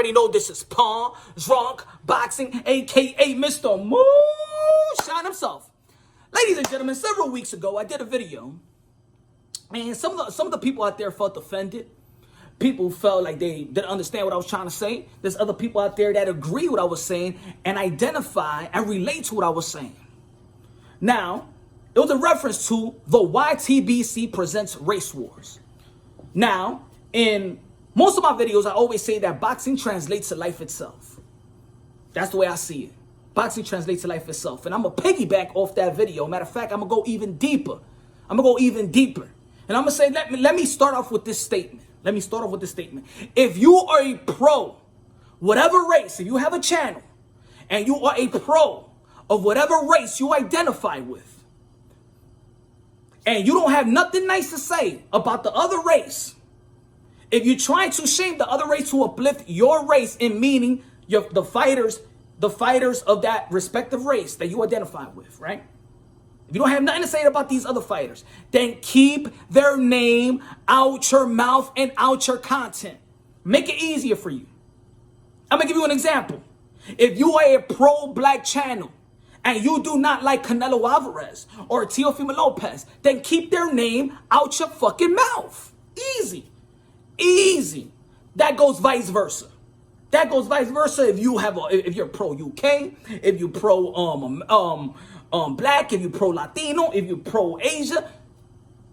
already know this is Paul Drunk Boxing, aka Mr. Moonshine himself. Ladies and gentlemen, several weeks ago I did a video, and some of the people out there felt offended. People felt like they didn't understand what I was trying to say. There's other people out there that agree with what I was saying and identify and relate to what I was saying. Now, it was a reference to the YTBC Presents Race Wars. Now, in most of my videos, I always say that boxing translates to life itself. That's the way I see it. Boxing translates to life itself. And I'm going to piggyback off that video. Matter of fact, I'm going to go even deeper. And I'm going to say, let me start off with this statement. If you are a pro, whatever race, if you have a channel, and you are a pro of whatever race you identify with, and you don't have nothing nice to say about the other race, if you're trying to shame the other race to uplift your race in meaning the fighters of that respective race that you identify with, right? If you don't have nothing to say about these other fighters, then keep their name out your mouth and out your content. Make it easier for you. I'm going to give you an example. If you are a pro-black channel and you do not like Canelo Alvarez or Teofimo Lopez, then keep their name out your fucking mouth. Easy. Easy. That goes vice versa. If you're pro UK, if you're pro black, if you pro Latino, if you pro Asia,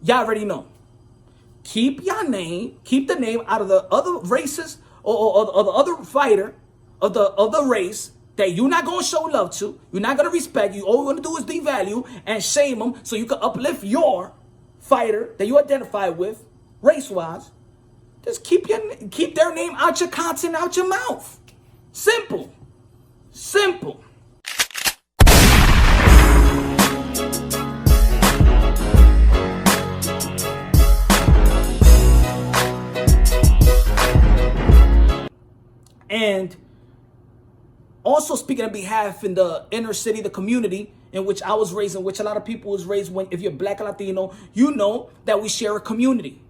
y'all already know. Keep the name out of the other races or the other fighter of the race that you're not gonna show love to, you're not gonna respect. You all you're gonna do is devalue and shame them so you can uplift your fighter that you identify with race-wise. Just keep their name out your content, out your mouth. Simple. And also speaking on behalf in the inner city, the community in which I was raised, in which a lot of people was raised, if you're black or Latino, you know that we share a community.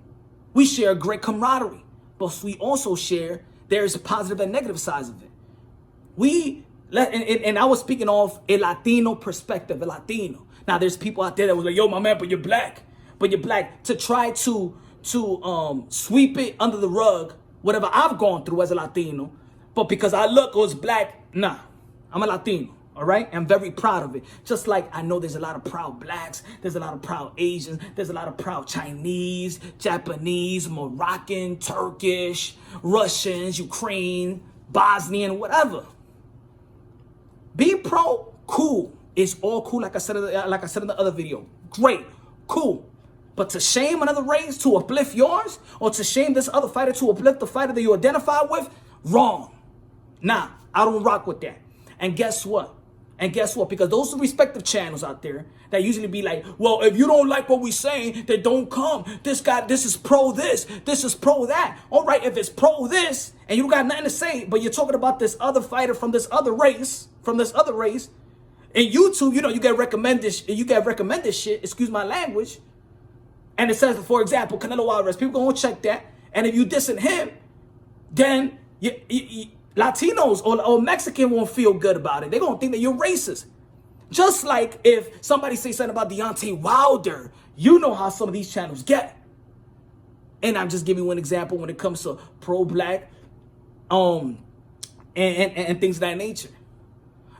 We share a great camaraderie, but we also share there's a positive and negative sides of it. And I was speaking of a Latino perspective, a Latino. Now there's people out there that was like, yo, my man, but you're black. To try to sweep it under the rug, whatever I've gone through as a Latino, but because I look or was black, nah, I'm a Latino. All right, I'm very proud of it. Just like I know there's a lot of proud blacks, there's a lot of proud Asians, there's a lot of proud Chinese, Japanese, Moroccan, Turkish, Russians, Ukraine, Bosnian, whatever. Be pro, cool. It's all cool, like I said in the other video. Great, cool. But to shame another race to uplift yours, or to shame this other fighter to uplift the fighter that you identify with, wrong. Nah, I don't rock with that. And guess what? Because those are respective channels out there that usually be like, well, if you don't like what we saying, then don't come. This is pro this is pro that. All right, if it's pro this and you don't got nothing to say, but you're talking about this other fighter from this other race, in YouTube, you know, you get recommended shit, excuse my language. And it says, for example, Canelo Alvarez, people gonna check that. And if you dissing him, then Latinos or Mexican won't feel good about it. They're going to think that you're racist. Just like if somebody say something about Deontay Wilder, you know how some of these channels get. And I'm just giving you an example when it comes to pro-black and things of that nature.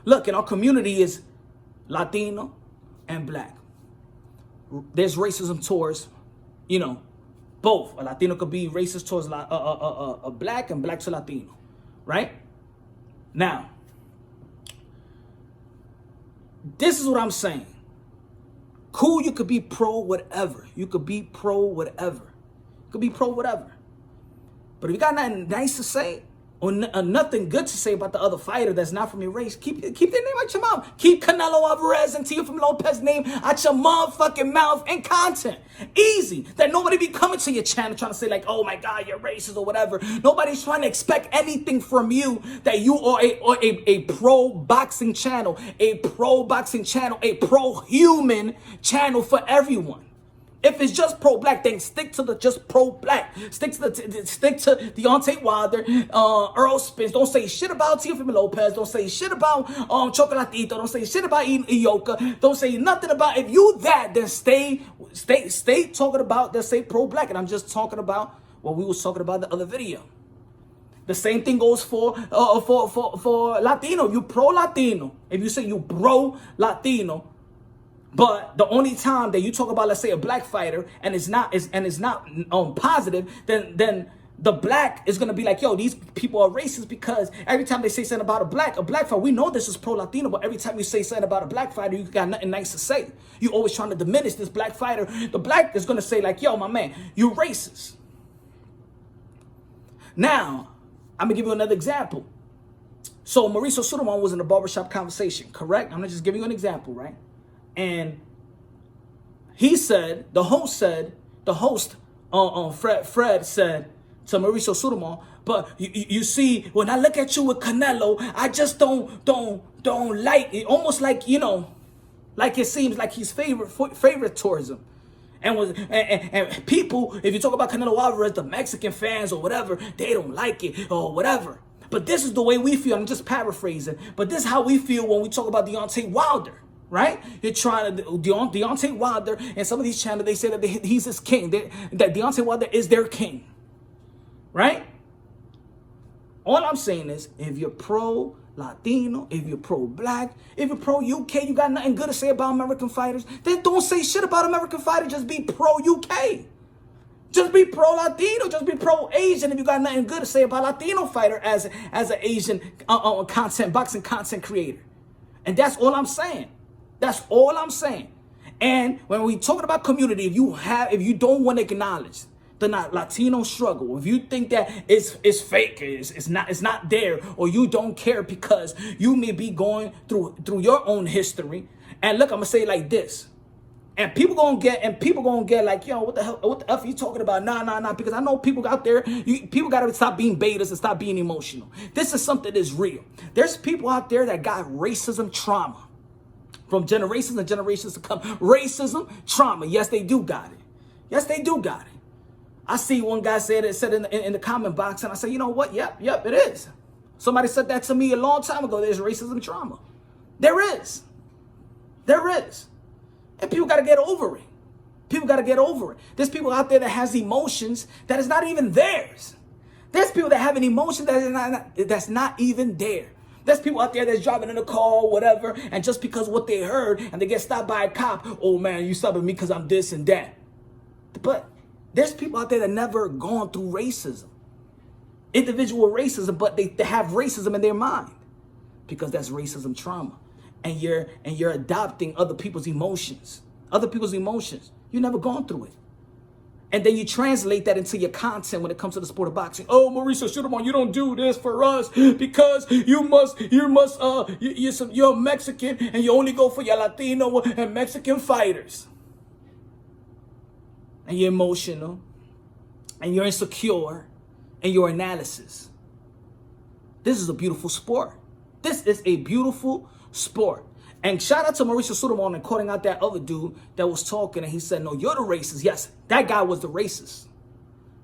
Look, in our community is Latino and black. There's racism towards, you know, both. A Latino could be racist towards a black and black to Latino. Right? Now, this is what I'm saying. Cool, you could be pro whatever. But if you got nothing nice to say or nothing good to say about the other fighter that's not from your race, keep their name out your mouth. Keep Canelo Alvarez and Teofimo Lopez name out your motherfucking mouth and content. Easy. That nobody be coming to your channel trying to say like, oh my God, you're racist or whatever. Nobody's trying to expect anything from you that you are a pro-boxing channel, a pro-human channel for everyone. If it's just pro-black, then stick to the just pro-black. Stick to Deontay Wilder, Earl Spence. Don't say shit about Teofimo Lopez. Don't say shit about Chocolatito. Don't say shit about Ioka. Don't say nothing about. If you that, then stay talking about. Let's say pro-black, and I'm just talking about what we was talking about the other video. The same thing goes for Latino. You pro-Latino. If you say you pro-Latino. But the only time that you talk about, let's say, a black fighter, and it's not positive, then the black is gonna be like, yo, these people are racist, because every time they say something about a black fighter, we know this is pro-Latino, but every time you say something about a black fighter, you got nothing nice to say. You always trying to diminish this black fighter. The black is gonna say like, yo, my man, you racist. Now, I'm gonna give you another example. So Mauricio Sulaimán was in the Barbershop Conversation, correct? I'm gonna just give you an example, right? And he said, the host, Fred said to Mauricio Sulaimán, but you see, when I look at you with Canelo, I just don't like it. Almost like, you know, like it seems like he's favoritism. And people, if you talk about Canelo Alvarez, the Mexican fans or whatever, they don't like it or whatever. But this is the way we feel. I'm just paraphrasing. But this is how we feel when we talk about Deontay Wilder. Right? You're trying to Deontay Wilder, and some of these channels, they say that he's his king. That Deontay Wilder is their king. Right? All I'm saying is, if you're pro-Latino, if you're pro-black, if you're pro-UK, you got nothing good to say about American fighters, then don't say shit about American fighters. Just be pro-UK. Just be pro-Latino. Just be pro-Asian if you got nothing good to say about Latino fighter as an Asian boxing content creator. And that's all I'm saying. That's all I'm saying. And when we talking about community, if you don't want to acknowledge the Latino struggle, if you think that it's fake, it's not there, or you don't care because you may be going through your own history. And look, I'm gonna say it like this. And people gonna get like, yo, what the F are you talking about? Nah, because I know people out there, people gotta stop being betas and stop being emotional. This is something that's real. There's people out there that got racism trauma from generations and generations to come. Racism trauma. Yes, they do got it. Yes, they do got it. I see one guy said in the comment box, and I say, you know what? Yep, it is. Somebody said that to me a long time ago. There's racism trauma. There is. And people got to get over it. People got to get over it. There's people out there that has emotions that is not even theirs. There's people that have an emotion that's not even there. There's people out there that's driving in a car or whatever, and just because what they heard and they get stopped by a cop, oh man, you stopping me because I'm this and that. But there's people out there that never gone through racism. Individual racism, but they have racism in their mind because that's racism trauma. And you're adopting other people's emotions. You've never gone through it. And then you translate that into your content when it comes to the sport of boxing. Oh, Mauricio Sulaimán, you don't do this for us because you're Mexican and you only go for your Latino and Mexican fighters. And you're emotional and you're insecure in your analysis. This is a beautiful sport. This is a beautiful sport. And shout out to Mauricio Sulaimán and calling out that other dude that was talking, and he said, no, you're the racist. Yes, that guy was the racist.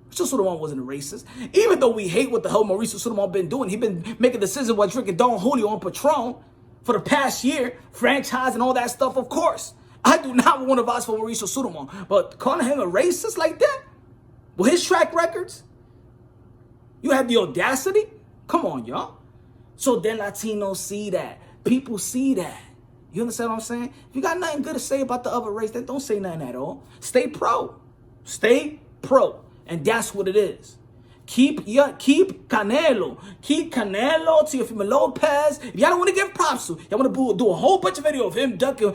Mauricio Sulaimán wasn't a racist. Even though we hate what the hell Mauricio Sulaimán been doing, he been making decisions while drinking Don Julio and Patron for the past year, franchise and all that stuff, of course. I do not want to vouch for Mauricio Sulaimán, but calling him a racist like that, with his track records, you have the audacity? Come on, y'all. So then Latinos see that. People see that. You understand what I'm saying? If you got nothing good to say about the other race, then don't say nothing at all. Stay pro. Stay pro. And that's what it is. Keep Canelo. Keep Canelo, Teofimo Lopez. If y'all don't want to give props to, y'all want to do a whole bunch of video of him ducking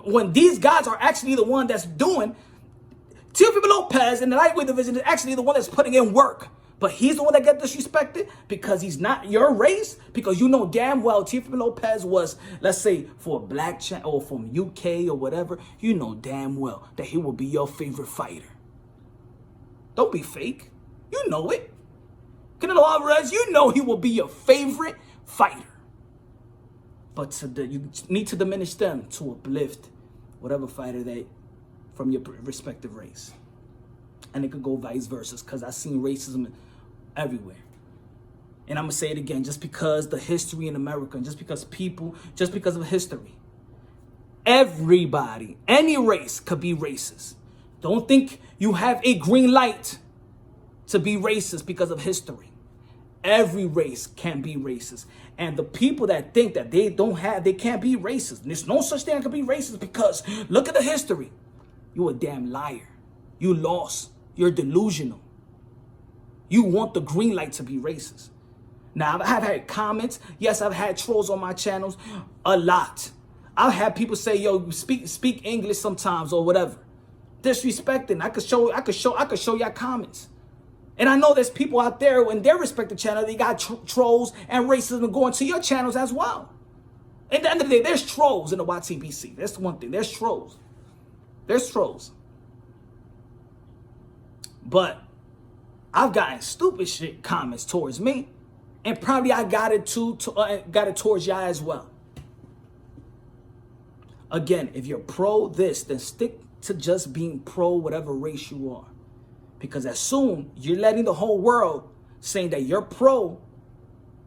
when these guys are actually the one that's doing. Teofimo Lopez in the lightweight division is actually the one that's putting in work. But he's the one that got disrespected because he's not your race. Because you know damn well Teofimo Lopez was, let's say, for a black or from UK or whatever. You know damn well that he will be your favorite fighter. Don't be fake. You know it. Canelo Alvarez, you know he will be your favorite fighter. But you need to diminish them to uplift whatever fighter from your respective race. And it could go vice versa, because I've seen racism everywhere. And I'm going to say it again, just because the history in America, and just because of history, everybody, any race could be racist. Don't think you have a green light to be racist because of history. Every race can be racist. And the people that think that they can't be racist, there's no such thing that can be racist, because look at the history. You're a damn liar. You lost. You're delusional. You want the green light to be racist. Now, I've had comments. Yes, I've had trolls on my channels a lot. I've had people say, yo, speak English sometimes or whatever. Disrespecting. I could show y'all comments. And I know there's people out there in their respective channel, they got trolls and racism going to your channels as well. At the end of the day, there's trolls in the YTBC. That's the one thing. There's trolls. There's trolls. But I've gotten stupid shit comments towards me. And probably I got it towards y'all as well. Again, if you're pro this, then stick to just being pro whatever race you are. Because as soon you're letting the whole world saying that you're pro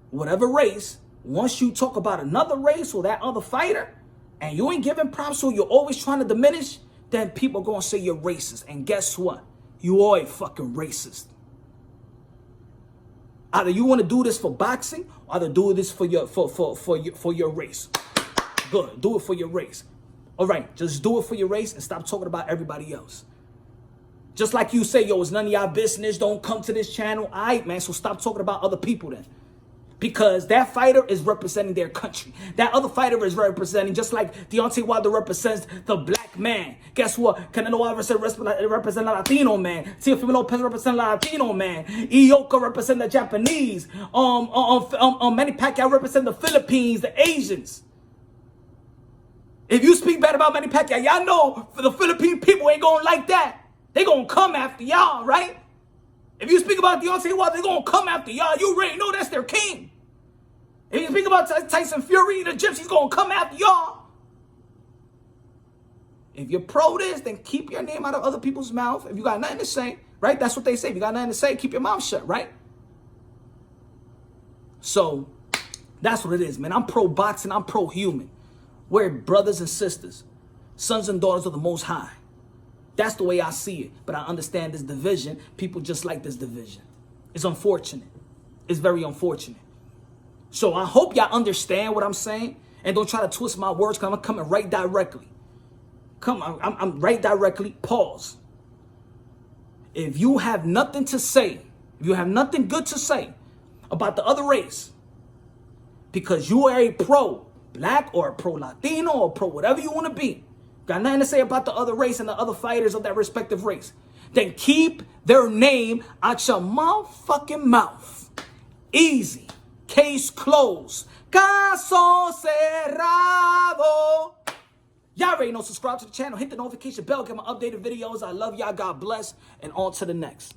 whatever race, once you talk about another race or that other fighter, and you ain't giving props, or you're always trying to diminish, then people are going to say you're racist. And guess what? You are a fucking racist. Either you want to do this for boxing, or either do this for your race. Good. Do it for your race. All right. Just do it for your race and stop talking about everybody else. Just like you say, yo, it's none of y'all business. Don't come to this channel. All right, man. So stop talking about other people then. Because that fighter is representing their country. That other fighter is representing, just like Deontay Wilder represents the black man. Guess what? Canelo represents the Latino man. Teofimo Lopez represents the Latino man. Ioka represents the Japanese. Manny Pacquiao represents the Philippines, the Asians. If you speak bad about Manny Pacquiao, y'all know for the Philippine people ain't gonna like that. They gonna come after y'all, right? If you speak about Deontay Wilder, they gonna come after y'all. You already know that's their king. If you speak about Tyson Fury, the Gypsy's gonna come after y'all. If you're pro this, then keep your name out of other people's mouth. If you got nothing to say, right? That's what they say. If you got nothing to say, keep your mouth shut, right? So that's what it is, man. I'm pro boxing. I'm pro human. We're brothers and sisters, sons and daughters of the Most High. That's the way I see it. But I understand this division. People just like this division. It's unfortunate. It's very unfortunate. So I hope y'all understand what I'm saying. And don't try to twist my words, because I'm coming right directly. I'm right directly. Pause. If you have nothing to say, if you have nothing good to say about the other race, because you are a pro black or a pro Latino or pro whatever you want to be, got nothing to say about the other race and the other fighters of that respective race, then keep their name out your motherfucking mouth. Easy. Case closed. Caso cerrado. Y'all already know. Subscribe to the channel. Hit the notification bell. Get my updated videos. I love y'all. God bless. And on to the next.